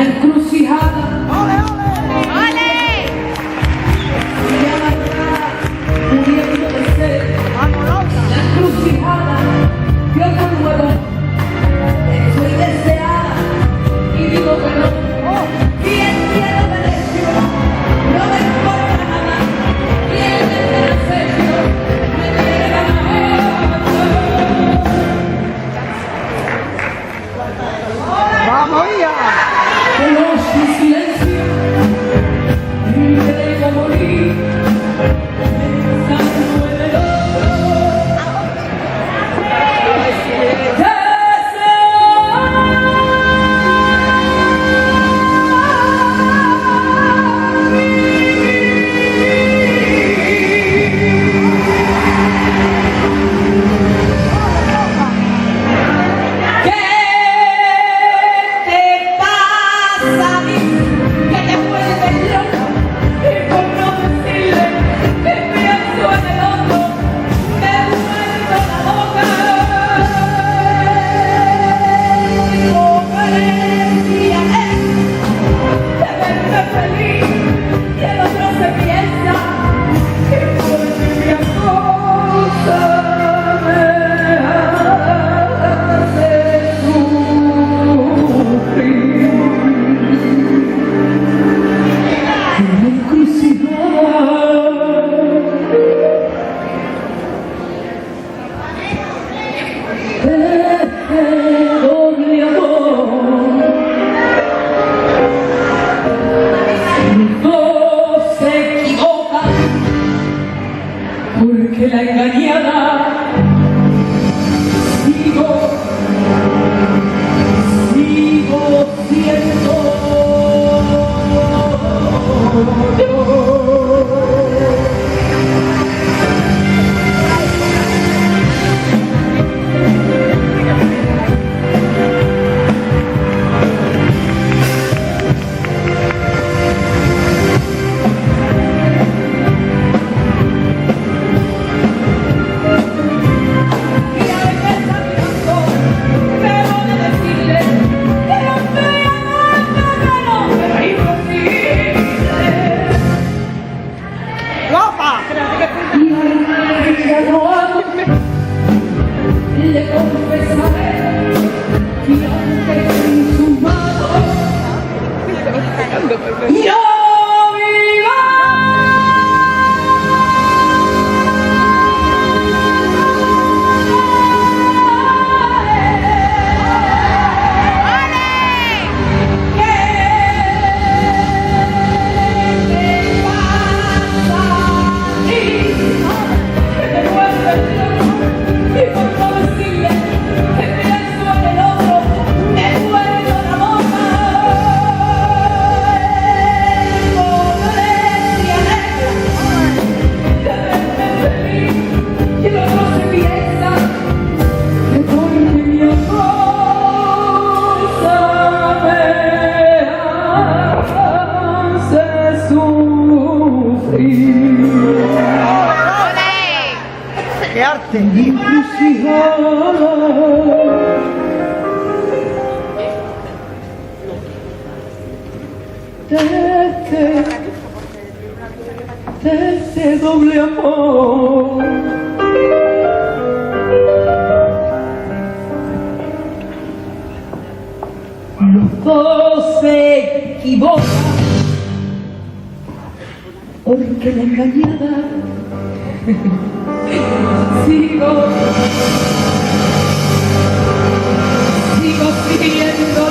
encrucijada. ¡Ole, ole! ¡Ole! Y amarrada, muriendo de sed. La encrucijada, yo con nuevo, estoy deseada y digo que no. ¿Quién tiene derecho? No me importa nada. ¿Quién tiene derecho? Me niega ¡Vamos ya! Pero sin silencio, me debo morir, pensando en el otro. Porque la engañada sigo siendo yo. Le confesaré que antes en su mano yo ¡Qué arte! de este doble amor. Los dos se equivocan porque la engañada sigo siguiendo